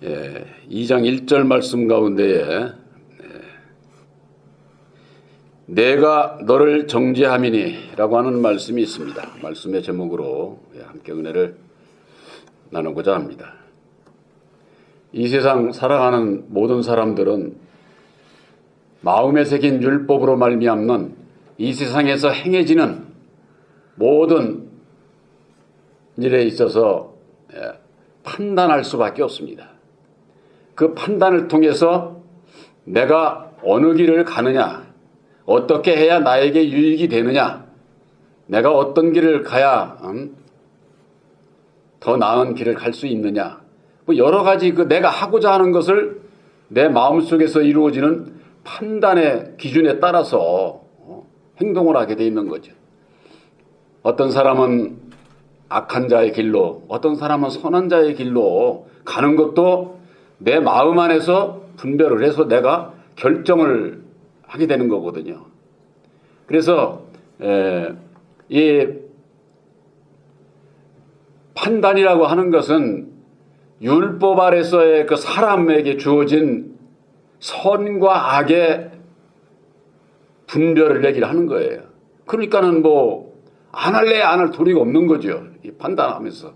2장 1절 말씀 가운데에 내가 너를 정죄함이니 라고 하는 말씀이 있습니다. 말씀의 제목으로 함께 은혜를 나누고자 합니다. 이 세상 살아가는 모든 사람들은 마음에 새긴 율법으로 말미암는 이 세상에서 행해지는 모든 일에 있어서 판단할 수밖에 없습니다. 그 판단을 통해서 내가 어느 길을 가느냐, 어떻게 해야 나에게 유익이 되느냐, 내가 어떤 길을 가야 더 나은 길을 갈 수 있느냐, 뭐 여러 가지 내가 하고자 하는 것을 내 마음속에서 이루어지는 판단의 기준에 따라서 행동을 하게 돼 있는 거죠. 어떤 사람은 악한 자의 길로, 어떤 사람은 선한 자의 길로 가는 것도 내 마음 안에서 분별을 해서 내가 결정을 하게 되는 거거든요. 그래서 이 판단이라고 하는 것은 율법 아래서의 그 사람에게 주어진 선과 악의 분별을 얘기를 하는 거예요. 그러니까는 안 할래 안 할 도리가 없는 거죠. 이 판단하면서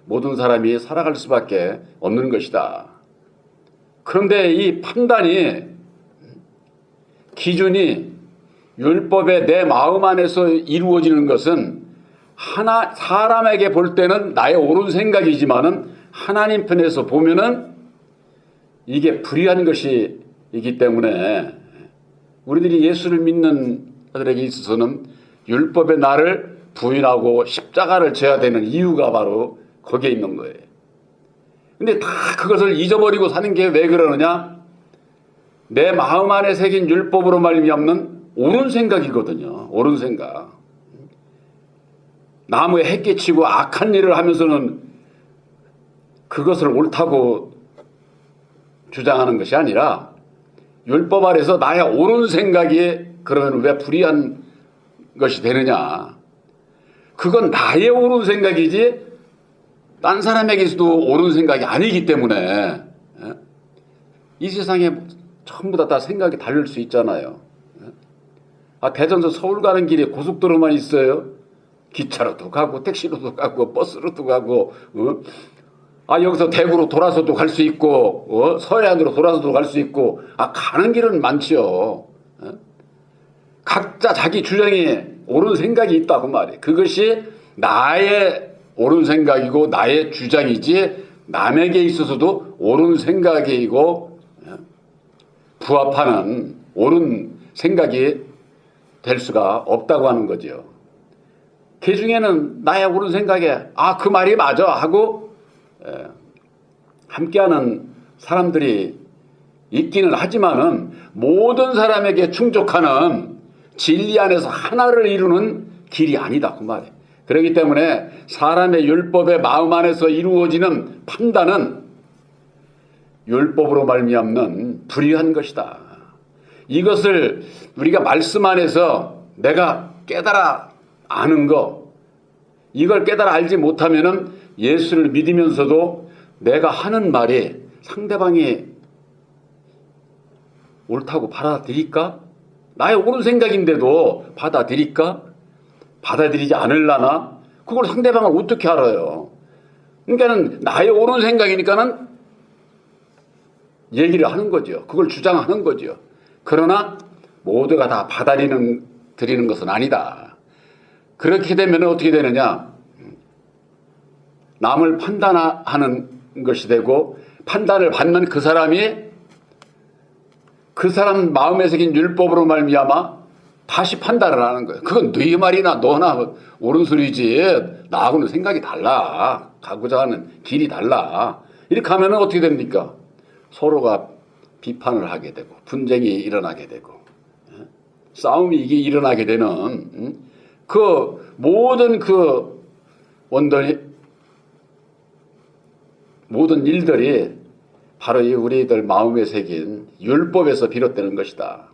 모든 사람이 살아갈 수밖에 없는 것이다. 그런데 이 판단이 기준이 율법의 내 마음 안에서 이루어지는 것은 사람에게 볼 때는 나의 옳은 생각이지만은 하나님 편에서 보면은 이게 불의한 것이기 때문에 우리들이 예수를 믿는 자들에게 있어서는 율법의 나를 부인하고 십자가를 져야 되는 이유가 바로 거기에 있는 거예요. 근데 다 그것을 잊어버리고 사는 게 왜 그러느냐? 내 마음 안에 새긴 율법으로 말미암는 옳은 생각이거든요. 옳은 생각. 나무에 해 끼치고 악한 일을 하면서는 그것을 옳다고 주장하는 것이 아니라 율법 아래서 나의 옳은 생각이 그러면 왜 불의한 것이 되느냐? 그건 나의 옳은 생각이지 딴 사람에게서도 옳은 생각이 아니기 때문에 이 세상에 전부 다 생각이 다를 수 있잖아요. 대전에서 서울 가는 길에 고속도로만 있어요. 기차로도 가고 택시로도 가고 버스로도 가고 여기서 대구로 돌아서도 갈 수 있고 서해안으로 돌아서도 갈 수 있고 가는 길은 많지요. 각자 자기 주장에 옳은 생각이 있다고 말이에요. 그것이 나의 옳은 생각이고 나의 주장이지 남에게 있어서도 옳은 생각이고 부합하는 옳은 생각이 될 수가 없다고 하는 거죠. 그 중에는 나의 옳은 생각에 그 말이 맞아 하고 함께하는 사람들이 있기는 하지만은 모든 사람에게 충족하는 진리 안에서 하나를 이루는 길이 아니다 그 말이에요. 그렇기 때문에 사람의 율법의 마음 안에서 이루어지는 판단은 율법으로 말미암는 불의한 것이다. 이것을 우리가 말씀 안에서 내가 깨달아 아는 거, 이걸 깨달아 알지 못하면은 예수를 믿으면서도 내가 하는 말이 상대방이 옳다고 받아들일까? 나의 옳은 생각인데도 받아들일까? 받아들이지 않으려나? 그걸 상대방을 어떻게 알아요? 그러니까는 나의 옳은 생각이니까는 얘기를 하는 거죠. 그걸 주장하는 거죠. 그러나 모두가 다 받아들이는 것은 아니다. 그렇게 되면 어떻게 되느냐? 남을 판단하는 것이 되고 판단을 받는 그 사람이 그 사람 마음에 새긴 율법으로 말미암아 다시 판단을 하는 거예요. 그건 네 말이나 너나 옳은 소리지 나하고는 생각이 달라. 가고자 하는 길이 달라. 이렇게 하면 어떻게 됩니까? 서로가 비판을 하게 되고 분쟁이 일어나게 되고 싸움이 이게 일어나게 되는 그 모든 모든 일들이 바로 이 우리들 마음에 새긴 율법에서 비롯되는 것이다.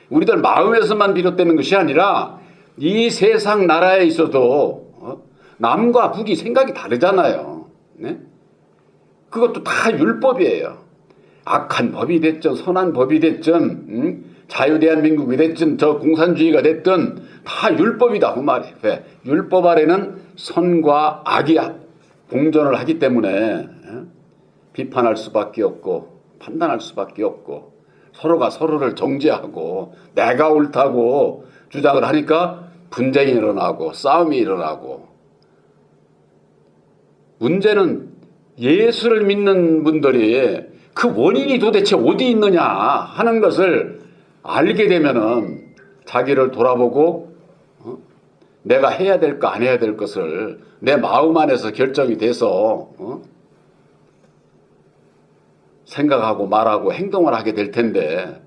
우리들 마음에서만 비롯되는 것이 아니라 이 세상 나라에 있어도 남과 북이 생각이 다르잖아요. 네? 그것도 다 율법이에요. 악한 법이 됐든 선한 법이 됐든 자유대한민국이 됐든 저 공산주의가 됐든 다 율법이다 그 말이에요. 왜? 율법 아래는 선과 악이 공존을 하기 때문에 비판할 수밖에 없고 판단할 수밖에 없고 서로가 서로를 정죄하고 내가 옳다고 주장을 하니까 분쟁이 일어나고 싸움이 일어나고. 문제는 예수를 믿는 분들이 그 원인이 도대체 어디 있느냐 하는 것을 알게 되면은 자기를 돌아보고 내가 해야 될 거 안 해야 될 것을 내 마음 안에서 결정이 돼서 생각하고 말하고 행동을 하게 될 텐데,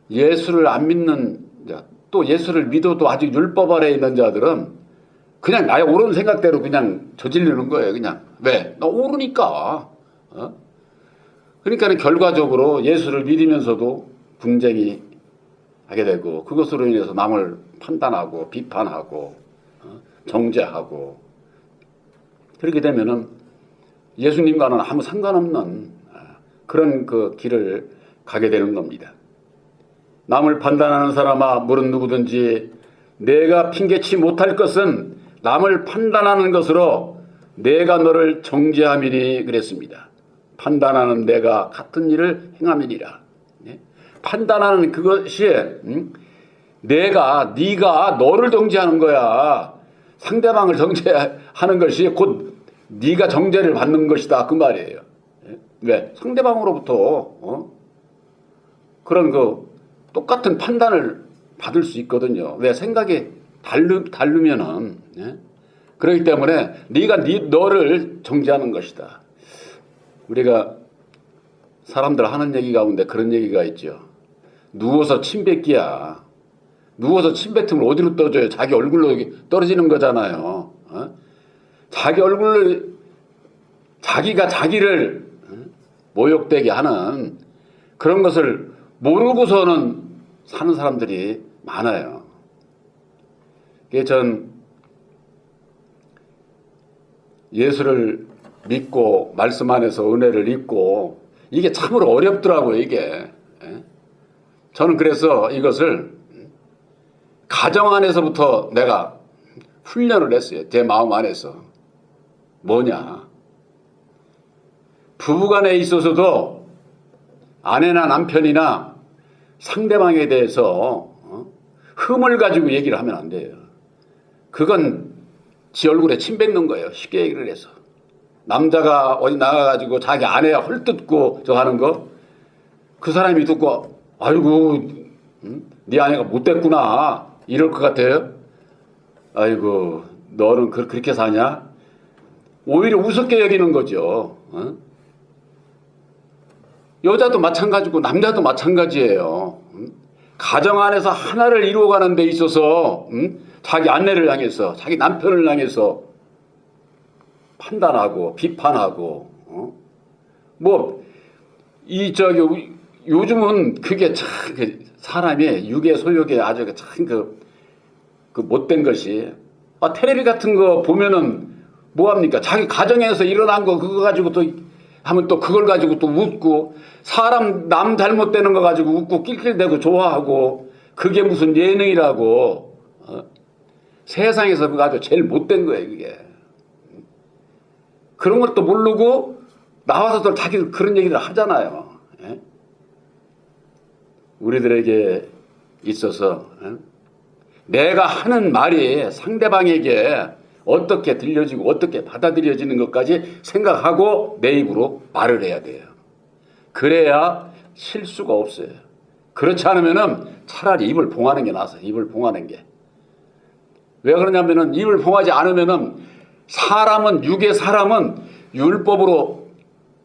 예수를 안 믿는 자, 또 예수를 믿어도 아직 율법 아래에 있는 자들은 그냥 나의 옳은 생각대로 그냥 저지르는 거예요. 그냥 왜? 나 옳으니까. 그러니까 결과적으로 예수를 믿으면서도 분쟁이 하게 되고 그것으로 인해서 남을 판단하고 비판하고 정죄하고, 그렇게 되면은 예수님과는 아무 상관없는 그런 그 길을 가게 되는 겁니다. 남을 판단하는 사람아, 물은 누구든지 내가 핑계치 못할 것은 남을 판단하는 것으로 내가 너를 정죄함이니 그랬습니다. 판단하는 내가 같은 일을 행함이니라. 판단하는 그것이 네가 너를 정죄하는 거야. 상대방을 정죄하는 것이 곧 네가 정죄를 받는 것이다 그 말이에요. 왜? 상대방으로부터 그런 그 똑같은 판단을 받을 수 있거든요. 왜? 생각이 다르면은. 그렇기 때문에 네가 너를 정죄하는 것이다. 우리가 사람들 하는 얘기 가운데 그런 얘기가 있죠. 누워서 침 뱉기야. 누워서 침 뱉으면 어디로 떨어져요? 자기 얼굴로 떨어지는 거잖아요. 자기 얼굴로 자기가 자기를 모욕되게 하는 그런 것을 모르고서는 사는 사람들이 많아요. 전 예수를 믿고 말씀 안에서 은혜를 입고 이게 참으로 어렵더라고요. 이게. 저는 그래서 이것을 가정 안에서부터 내가 훈련을 했어요. 제 마음 안에서. 뭐냐. 부부간에 있어서도 아내나 남편이나 상대방에 대해서 흠을 가지고 얘기를 하면 안 돼요. 그건 지 얼굴에 침 뱉는 거예요. 쉽게 얘기를 해서. 남자가 어디 나가가지고 자기 아내가 헐뜯고 저 하는 거, 그 사람이 듣고 아이고 네 아내가 못됐구나 이럴 것 같아요. 아이고 너는 그렇게 사냐? 오히려 우습게 여기는 거죠. 여자도 마찬가지고 남자도 마찬가지예요. 가정 안에서 하나를 이루어가는 데 있어서 자기 아내를 향해서 자기 남편을 향해서 판단하고 비판하고 요즘은 그게 참 사람의 육의 소욕에 아주 참 그 못된 것이, 텔레비 같은 거 보면은 뭐합니까? 자기 가정에서 일어난 거 그거 가지고 또 하면 또 그걸 가지고 또 웃고, 사람 남 잘못되는 거 가지고 웃고 낄낄대고 좋아하고, 그게 무슨 예능이라고. 세상에서 그거 아주 제일 못된 거예요 그게. 그런 것도 모르고 나와서도 자기 그런 얘기를 하잖아요. 우리들에게 있어서 내가 하는 말이 상대방에게 어떻게 들려지고 어떻게 받아들여지는 것까지 생각하고 내 입으로 말을 해야 돼요. 그래야 실수가 없어요. 그렇지 않으면은 차라리 입을 봉하는 게 나아서 입을 봉하는 게. 왜 그러냐면은 입을 봉하지 않으면은 육의 사람은 율법으로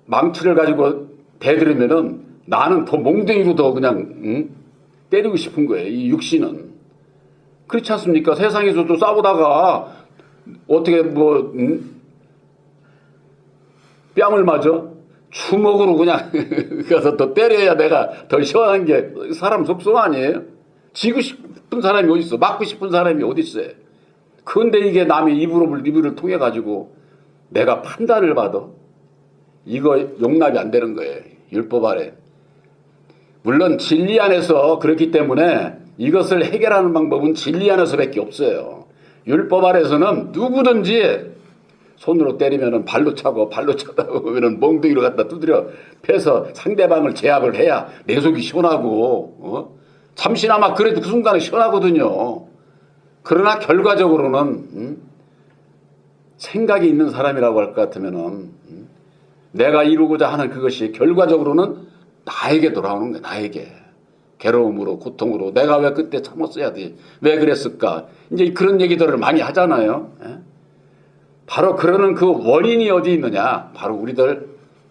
망치를 가지고 대들으면은 나는 더 몽둥이로 더 그냥 때리고 싶은 거예요. 이 육신은. 그렇지 않습니까? 세상에서도 싸우다가 어떻게 뺨을 맞아? 주먹으로 그냥 가서 더 때려야 내가 더 시원한 게 사람 속성 아니에요? 지고 싶은 사람이 어디 있어? 맞고 싶은 사람이 어디 있어요? 그런데 이게 남의 입으로 입을 통해 가지고 내가 판단을 받아. 이거 용납이 안 되는 거예요. 율법 아래. 물론 진리 안에서 그렇기 때문에 이것을 해결하는 방법은 진리 안에서밖에 없어요. 율법 아래서는 누구든지 손으로 때리면은 발로 차고 발로 차다 보면은 멍둥이로 갖다 두드려 패서 상대방을 제압을 해야 내 속이 시원하고 잠시나마 그래도 그 순간에 시원하거든요. 그러나 결과적으로는 생각이 있는 사람이라고 할 것 같으면은 내가 이루고자 하는 그것이 결과적으로는 나에게 돌아오는 거야. 나에게. 괴로움으로 고통으로 내가 왜 그때 참았어야 돼. 왜 그랬을까. 이제 그런 얘기들을 많이 하잖아요. 바로 그러는 그 원인이 어디 있느냐. 바로 우리들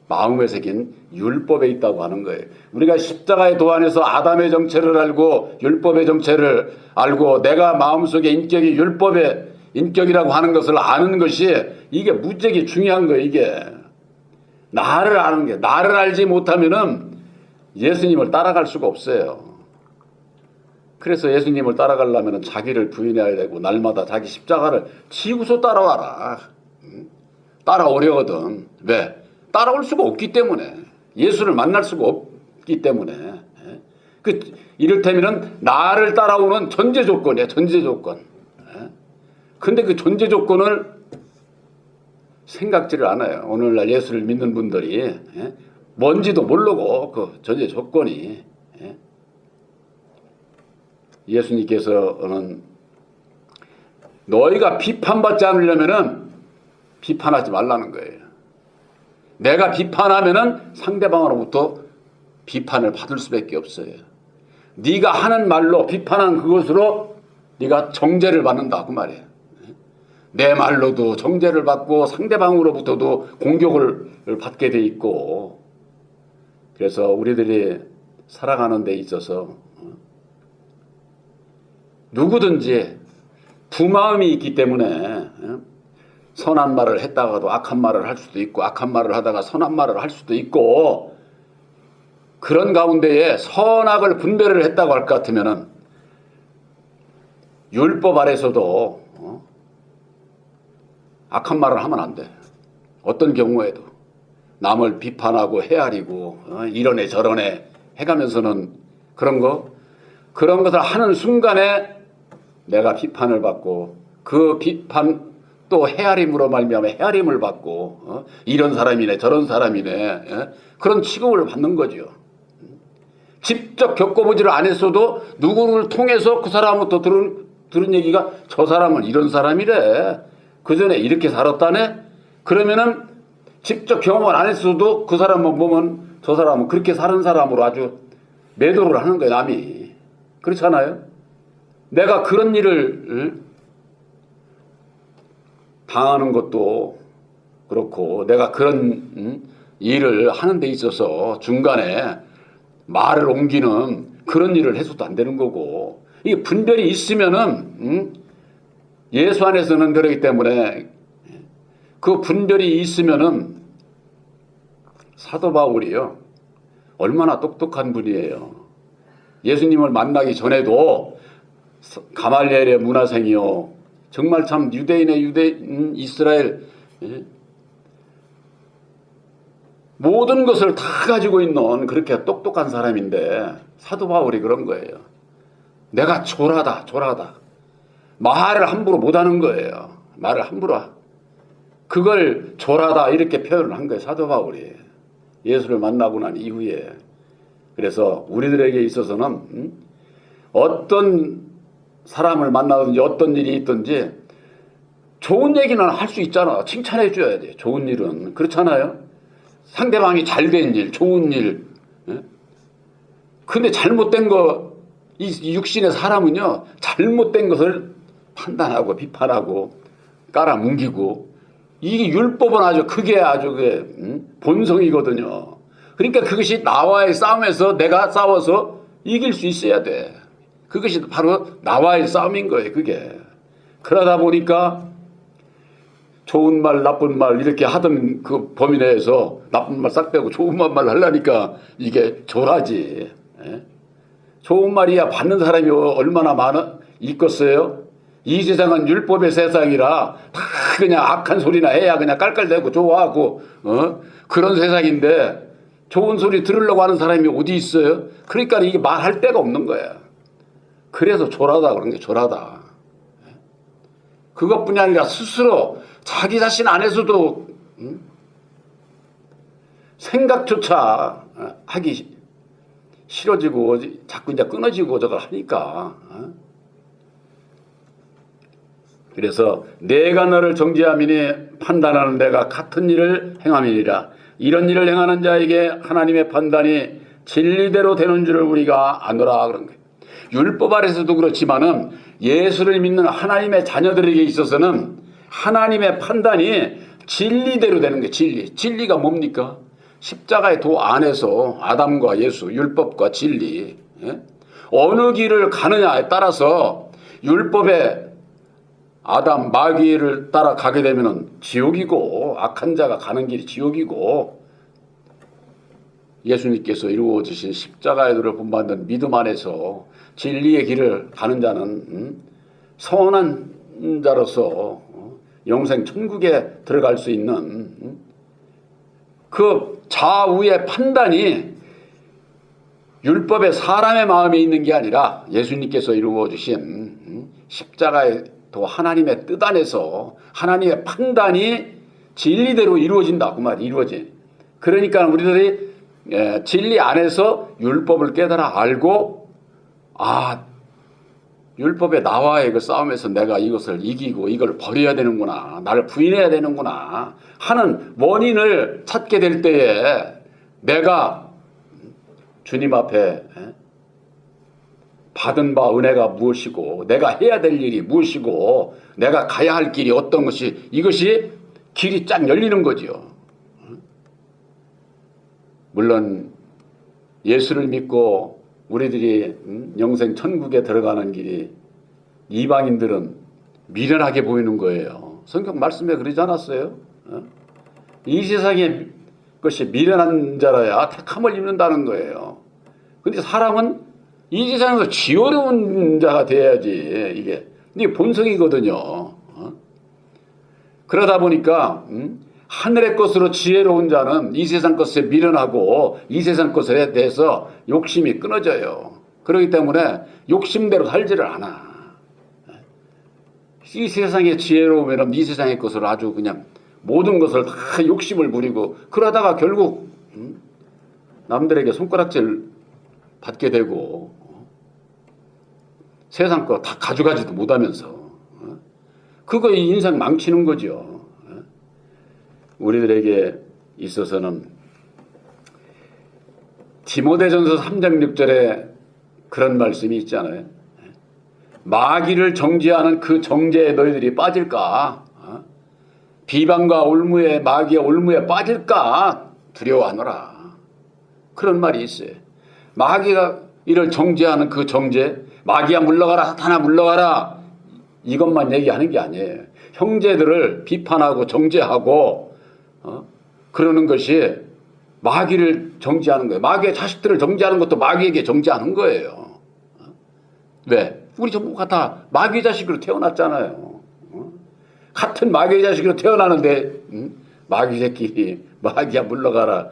마음에 새긴 율법에 있다고 하는 거예요. 우리가 십자가의 도안에서 아담의 정체를 알고 율법의 정체를 알고 내가 마음속에 인격이 율법의 인격이라고 하는 것을 아는 것이 이게 무지하게 중요한 거예요. 이게 나를 아는 게 나를 알지 못하면은 예수님을 따라갈 수가 없어요. 그래서 예수님을 따라가려면 자기를 부인해야 되고 날마다 자기 십자가를 지고서 따라와라. 따라오려거든. 왜? 따라올 수가 없기 때문에. 예수를 만날 수가 없기 때문에. 이를테면 나를 따라오는 전제 조건이야. 전제 조건. 근데 그 전제 조건을 생각지를 않아요. 오늘날 예수를 믿는 분들이 뭔지도 모르고 그 전제 조건이 예수님께서는 너희가 비판받지 않으려면은 비판하지 말라는 거예요. 내가 비판하면은 상대방으로부터 비판을 받을 수밖에 없어요. 네가 하는 말로 비판한 그것으로 네가 정죄를 받는다 그 말이에요. 내 말로도 정죄를 받고 상대방으로부터도 공격을 받게 돼 있고 그래서 우리들이 살아가는 데 있어서 누구든지 두 마음이 있기 때문에 선한 말을 했다가도 악한 말을 할 수도 있고 악한 말을 하다가 선한 말을 할 수도 있고 그런 가운데에 선악을 분별을 했다고 할 것 같으면은 율법 아래서도 악한 말을 하면 안 돼. 어떤 경우에도 남을 비판하고 헤아리고 이러네 저러네 해가면서는 그런 것을 하는 순간에 내가 비판을 받고 그 비판 또 헤아림으로 말미암아 헤아림을 받고 이런 사람이네 저런 사람이네 그런 취급을 받는 거죠. 직접 겪어보지를 않았어도 누구를 통해서 그 사람부터 들은 얘기가 저 사람은 이런 사람이래. 그 전에 이렇게 살았다네. 그러면은 직접 경험을 안 했어도 그 사람만 보면 저 사람은 그렇게 사는 사람으로 아주 매도를 하는 거예요. 남이. 그렇잖아요. 내가 그런 일을 당하는 것도 그렇고 내가 그런 일을 하는 데 있어서 중간에 말을 옮기는 그런 일을 해서도 안 되는 거고 이게 분별이 있으면은 예수 안에서는 그러기 때문에 그 분별이 있으면은 사도 바울이요 얼마나 똑똑한 분이에요. 예수님을 만나기 전에도 가말리엘의 문화생이요 정말 참 유대인 이스라엘 모든 것을 다 가지고 있는 그렇게 똑똑한 사람인데 사도 바울이 그런 거예요. 내가 졸하다. 말을 함부로 못하는 거예요. 말을 함부로. 그걸 졸하다 이렇게 표현을 한 거예요. 사도 바울이. 예수를 만나고 난 이후에. 그래서 우리들에게 있어서는 어떤 사람을 만나든지 어떤 일이 있든지 좋은 얘기는 할 수 있잖아. 칭찬해 줘야 돼. 좋은 일은. 그렇잖아요. 상대방이 잘된 일, 좋은 일. 근데 잘못된 거, 이 육신의 사람은요, 잘못된 것을 판단하고 비판하고 깔아뭉기고 이게 율법은 아주 크게 아주 본성이거든요. 그러니까 그것이 나와의 싸움에서 내가 싸워서 이길 수 있어야 돼. 그것이 바로 나와의 싸움인 거예요. 그게. 그러다 보니까 좋은 말 나쁜 말 이렇게 하던 그 범위 내에서 나쁜 말 싹 빼고 좋은 말 하려니까 이게 졸하지. 좋은 말이야 받는 사람이 얼마나 있겠어요? 이 세상은 율법의 세상이라 다 그냥 악한 소리나 해야 그냥 깔깔대고 좋아하고 그런 세상인데 좋은 소리 들으려고 하는 사람이 어디 있어요? 그러니까 이게 말할 데가 없는 거야. 그래서 졸하다 그런 게 졸하다. 그것뿐이 아니라 스스로 자기 자신 안에서도 생각조차 하기 싫어지고 자꾸 이제 끊어지고 저걸 하니까. 그래서 내가 너를 정죄함이니 판단하는 내가 같은 일을 행함이니라. 이런 일을 행하는 자에게 하나님의 판단이 진리대로 되는 줄을 우리가 아노라 그런 거예요. 율법 아래서도 그렇지만은 예수를 믿는 하나님의 자녀들에게 있어서는 하나님의 판단이 진리대로 되는 거예요. 진리가 뭡니까? 십자가의 도 안에서 아담과 예수, 율법과 진리, 어느 길을 가느냐에 따라서 율법의 아담, 마귀를 따라가게 되면 지옥이고 악한 자가 가는 길이 지옥이고 예수님께서 이루어주신 십자가의 도를 본받는 믿음 안에서 진리의 길을 가는 자는 선한 자로서 영생 천국에 들어갈 수 있는 그 좌우의 판단이 율법의 사람의 마음에 있는 게 아니라 예수님께서 이루어주신 십자가의 또 하나님의 뜻 안에서 하나님의 판단이 진리대로 이루어진다. 그 말이 이루어지. 그러니까 우리들이 진리 안에서 율법을 깨달아 알고 율법의 나와의 그 싸움에서 내가 이것을 이기고 이걸 버려야 되는구나. 나를 부인해야 되는구나 하는 원인을 찾게 될 때에 내가 주님 앞에 받은 바 은혜가 무엇이고 내가 해야 될 일이 무엇이고 내가 가야 할 길이 어떤 것이 이것이 길이 쫙 열리는 거죠. 물론 예수를 믿고 우리들이 영생 천국에 들어가는 길이 이방인들은 미련하게 보이는 거예요. 성경 말씀에 그러지 않았어요? 이 세상의 것이 미련한 자라야 택함을 입는다는 거예요. 근데 사람은 이 세상에서 지혜로운 자가 돼야지 이게 본성이거든요. 그러다 보니까 하늘의 것으로 지혜로운 자는 이 세상 것에 미련하고 이 세상 것에 대해서 욕심이 끊어져요. 그렇기 때문에 욕심대로 살지를 않아. 이 세상의 지혜로우면 이 세상의 것을 아주 그냥 모든 것을 다 욕심을 부리고 그러다가 결국 남들에게 손가락질 받게 되고 세상 거 다 가져가지도 못하면서 그거 인생 망치는 거죠. 우리들에게 있어서는 디모데전서 3장 6절에 그런 말씀이 있잖아요. 마귀를 정죄하는 그 정죄에 너희들이 빠질까? 비방과 올무에 마귀의 올무에 빠질까? 두려워하노라. 그런 말이 있어요. 마귀가 이를 정죄하는 그 정죄, 마귀야 물러가라, 사탄아 물러가라, 이것만 얘기하는 게 아니에요. 형제들을 비판하고 정죄하고 그러는 것이 마귀를 정죄하는 거예요. 마귀의 자식들을 정죄하는 것도 마귀에게 정죄하는 거예요. 왜? 우리 전부가 다 마귀 자식으로 태어났잖아요. 같은 마귀 자식으로 태어나는데 마귀 새끼 마귀야 물러가라,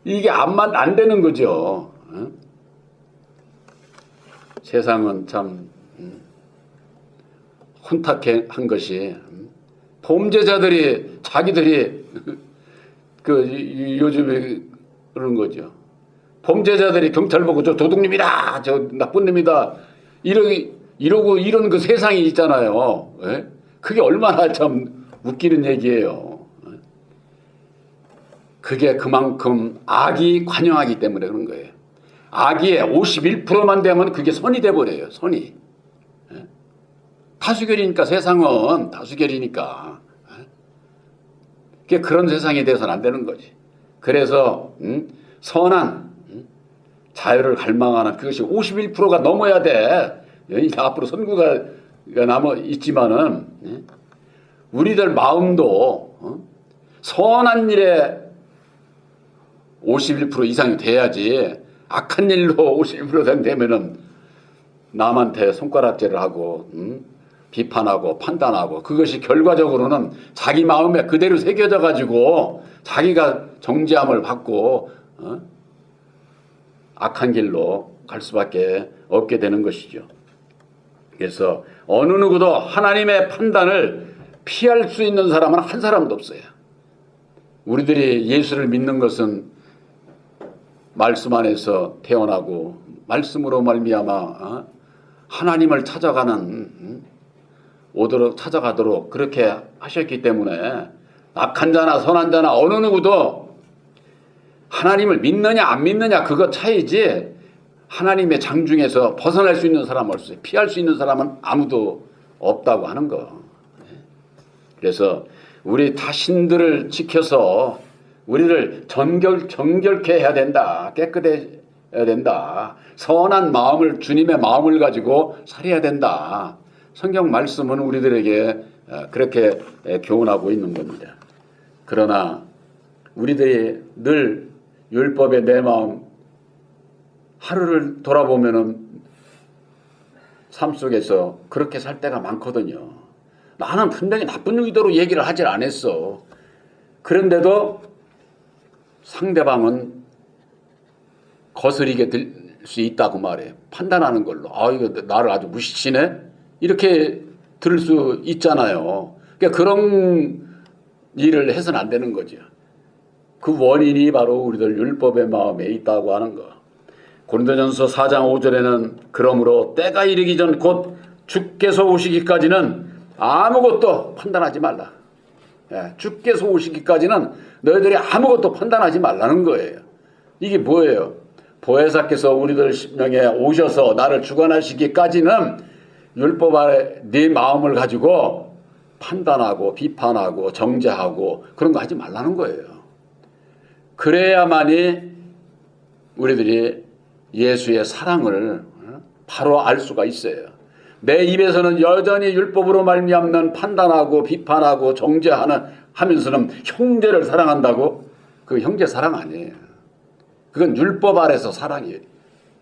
이게 안 되는 거죠. 세상은 참 혼탁한 것이 범죄자들이 자기들이 요즘에 그런 거죠. 범죄자들이 경찰 보고 저 도둑님이다, 저 나쁜 놈이다 이러고 이런 그 세상이 있잖아요. 그게 얼마나 참 웃기는 얘기예요. 그게 그만큼 악이 관영하기 때문에 그런 거예요. 악의 51%만 되면 그게 선이 돼버려요. 선이. 다수결이니까, 세상은 다수결이니까. 그런 세상이 돼서는 안 되는 거지. 그래서 선한 자유를 갈망하는 그것이 51%가 넘어야 돼. 앞으로 선구가 남아 있지만은 우리들 마음도 선한 일에 51% 이상이 돼야지, 악한 일로 51% 이상 되면은 남한테 손가락질을 하고 비판하고 판단하고 그것이 결과적으로는 자기 마음에 그대로 새겨져 가지고 자기가 정죄함을 받고 악한 길로 갈 수밖에 없게 되는 것이죠. 그래서 어느 누구도 하나님의 판단을 피할 수 있는 사람은 한 사람도 없어요. 우리들이 예수를 믿는 것은 말씀 안에서 태어나고 말씀으로 말미암아 하나님을 찾아가는 오도록 찾아가도록 그렇게 하셨기 때문에 악한 자나 선한 자나 어느 누구도 하나님을 믿느냐 안 믿느냐 그것 차이지 하나님의 장중에서 벗어날 수 있는 사람은 없어요. 피할 수 있는 사람은 아무도 없다고 하는 거. 그래서 우리 자신들을 지켜서 우리를 정결케 해야 된다. 깨끗해야 된다. 선한 마음을 주님의 마음을 가지고 살아야 된다. 성경 말씀은 우리들에게 그렇게 교훈하고 있는 겁니다. 그러나 우리들이 늘 율법의 내 마음 하루를 돌아보면은 삶 속에서 그렇게 살 때가 많거든요. 나는 분명히 나쁜 의도로 얘기를 하질 않았어. 그런데도 상대방은 거스리게 될 수 있다고 말해. 판단하는 걸로. 이거 나를 아주 무시치네? 이렇게 들을 수 있잖아요. 그러니까 그런 일을 해서는 안 되는 거죠. 그 원인이 바로 우리들 율법의 마음에 있다고 하는 거. 고린도전서 4장 5절에는 그러므로 때가 이르기 전 곧 주께서 오시기까지는 아무것도 판단하지 말라. 주께서 오시기까지는 너희들이 아무것도 판단하지 말라는 거예요. 이게 뭐예요? 보혜사께서 우리들 심령에 오셔서 나를 주관하시기까지는 율법 아래 네 마음을 가지고 판단하고 비판하고 정죄하고 그런 거 하지 말라는 거예요. 그래야만이 우리들이 예수의 사랑을 바로 알 수가 있어요. 내 입에서는 여전히 율법으로 말미암는 판단하고 비판하고 하면서는 형제를 사랑한다고? 그 형제 사랑 아니에요. 그건 율법 아래서 사랑이에요.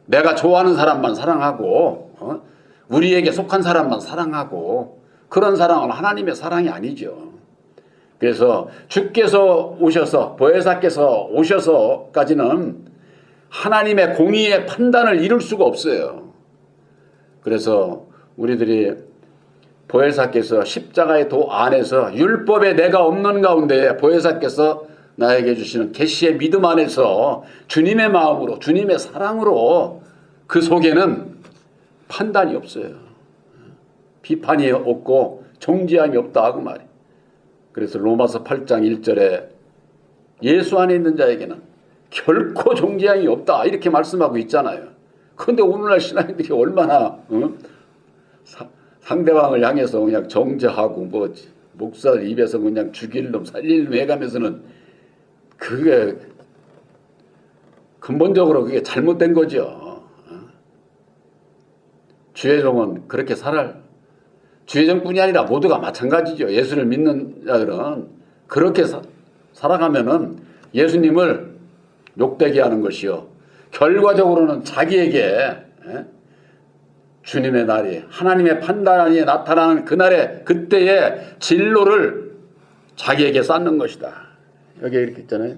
내가 좋아하는 사람만 사랑하고 우리에게 속한 사람만 사랑하고 그런 사랑은 하나님의 사랑이 아니죠. 그래서 주께서 오셔서 보혜사께서 오셔서까지는 하나님의 공의의 판단을 이룰 수가 없어요. 그래서 우리들이 보혜사께서 십자가의 도 안에서 율법에 내가 없는 가운데 보혜사께서 나에게 주시는 계시의 믿음 안에서 주님의 마음으로 주님의 사랑으로 그 속에는 판단이 없어요. 비판이 없고 정죄함이 없다 하고 말이에요. 그래서 로마서 8장 1절에 예수 안에 있는 자에게는 결코 정죄함이 없다 이렇게 말씀하고 있잖아요. 그런데 오늘날 신앙인들이 얼마나 상대방을 향해서 그냥 정죄하고 목사들 입에서 그냥 죽일 놈 살릴 놈 해가면서는 그게 근본적으로 그게 잘못된 거죠. 주의종은 그렇게 주의종뿐이 아니라 모두가 마찬가지죠. 예수를 믿는 자들은 그렇게 살아가면은 예수님을 욕되게 하는 것이요. 결과적으로는 자기에게 주님의 날이 하나님의 판단이 나타나는 그때의 진로를 자기에게 쌓는 것이다. 여기 이렇게 있잖아요.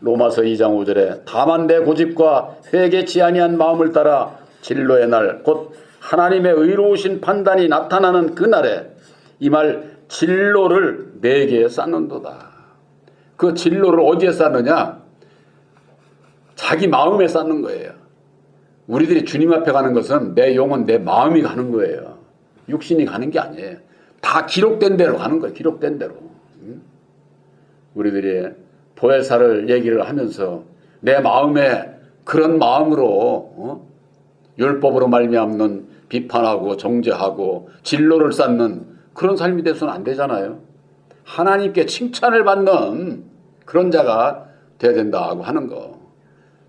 로마서 2장 5절에 다만 내 고집과 회개치 아니한 마음을 따라 진로의 날 곧 하나님의 의로우신 판단이 나타나는 그날에 이 말 진로를 내게 쌓는도다. 그 진로를 어디에 쌓느냐? 자기 마음에 쌓는 거예요. 우리들이 주님 앞에 가는 것은 내 영혼 내 마음이 가는 거예요. 육신이 가는 게 아니에요. 다 기록된 대로 가는 거예요. 기록된 대로. 우리들이 보혜사를 얘기를 하면서 내 마음에 그런 마음으로 율법으로 말미암는 비판하고 정죄하고 진로를 쌓는 그런 삶이 돼서는 안 되잖아요. 하나님께 칭찬을 받는 그런 자가 돼야 된다고 하는 거.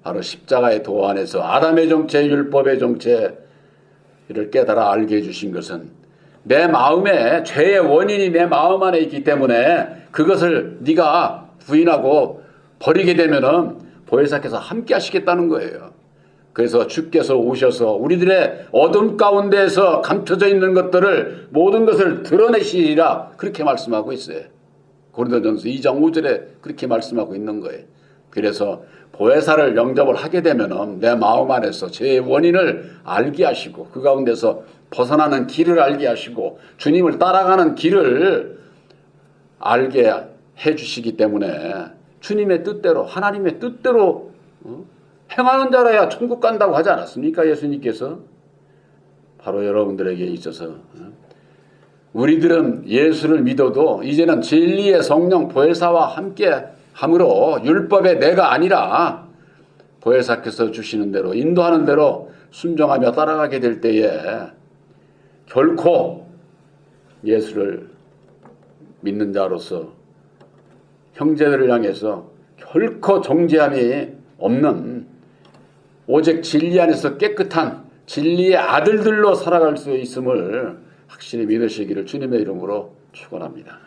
바로 십자가의 도 안에서 아담의 정체, 율법의 정체를 깨달아 알게 해주신 것은 내 마음에 죄의 원인이 내 마음 안에 있기 때문에 그것을 네가 부인하고 버리게 되면은 보혜사께서 함께 하시겠다는 거예요. 그래서 주께서 오셔서 우리들의 어둠 가운데에서 감춰져 있는 것들을 모든 것을 드러내시리라 그렇게 말씀하고 있어요. 고린도전서 2장 5절에 그렇게 말씀하고 있는 거예요. 그래서 보혜사를 영접을 하게 되면은 내 마음 안에서 죄의 원인을 알게 하시고 그 가운데서 벗어나는 길을 알게 하시고 주님을 따라가는 길을 알게 해주시기 때문에 주님의 뜻대로 하나님의 뜻대로 행하는 자라야 천국 간다고 하지 않았습니까? 예수님께서. 바로 여러분들에게 있어서 우리들은 예수를 믿어도 이제는 진리의 성령 보혜사와 함께 함으로 율법의 내가 아니라 보혜사께서 주시는 대로 인도하는 대로 순종하며 따라가게 될 때에 결코 예수를 믿는 자로서 형제들을 향해서 결코 정죄함이 없는 오직 진리 안에서 깨끗한 진리의 아들들로 살아갈 수 있음을 확실히 믿으시기를 주님의 이름으로 축원합니다.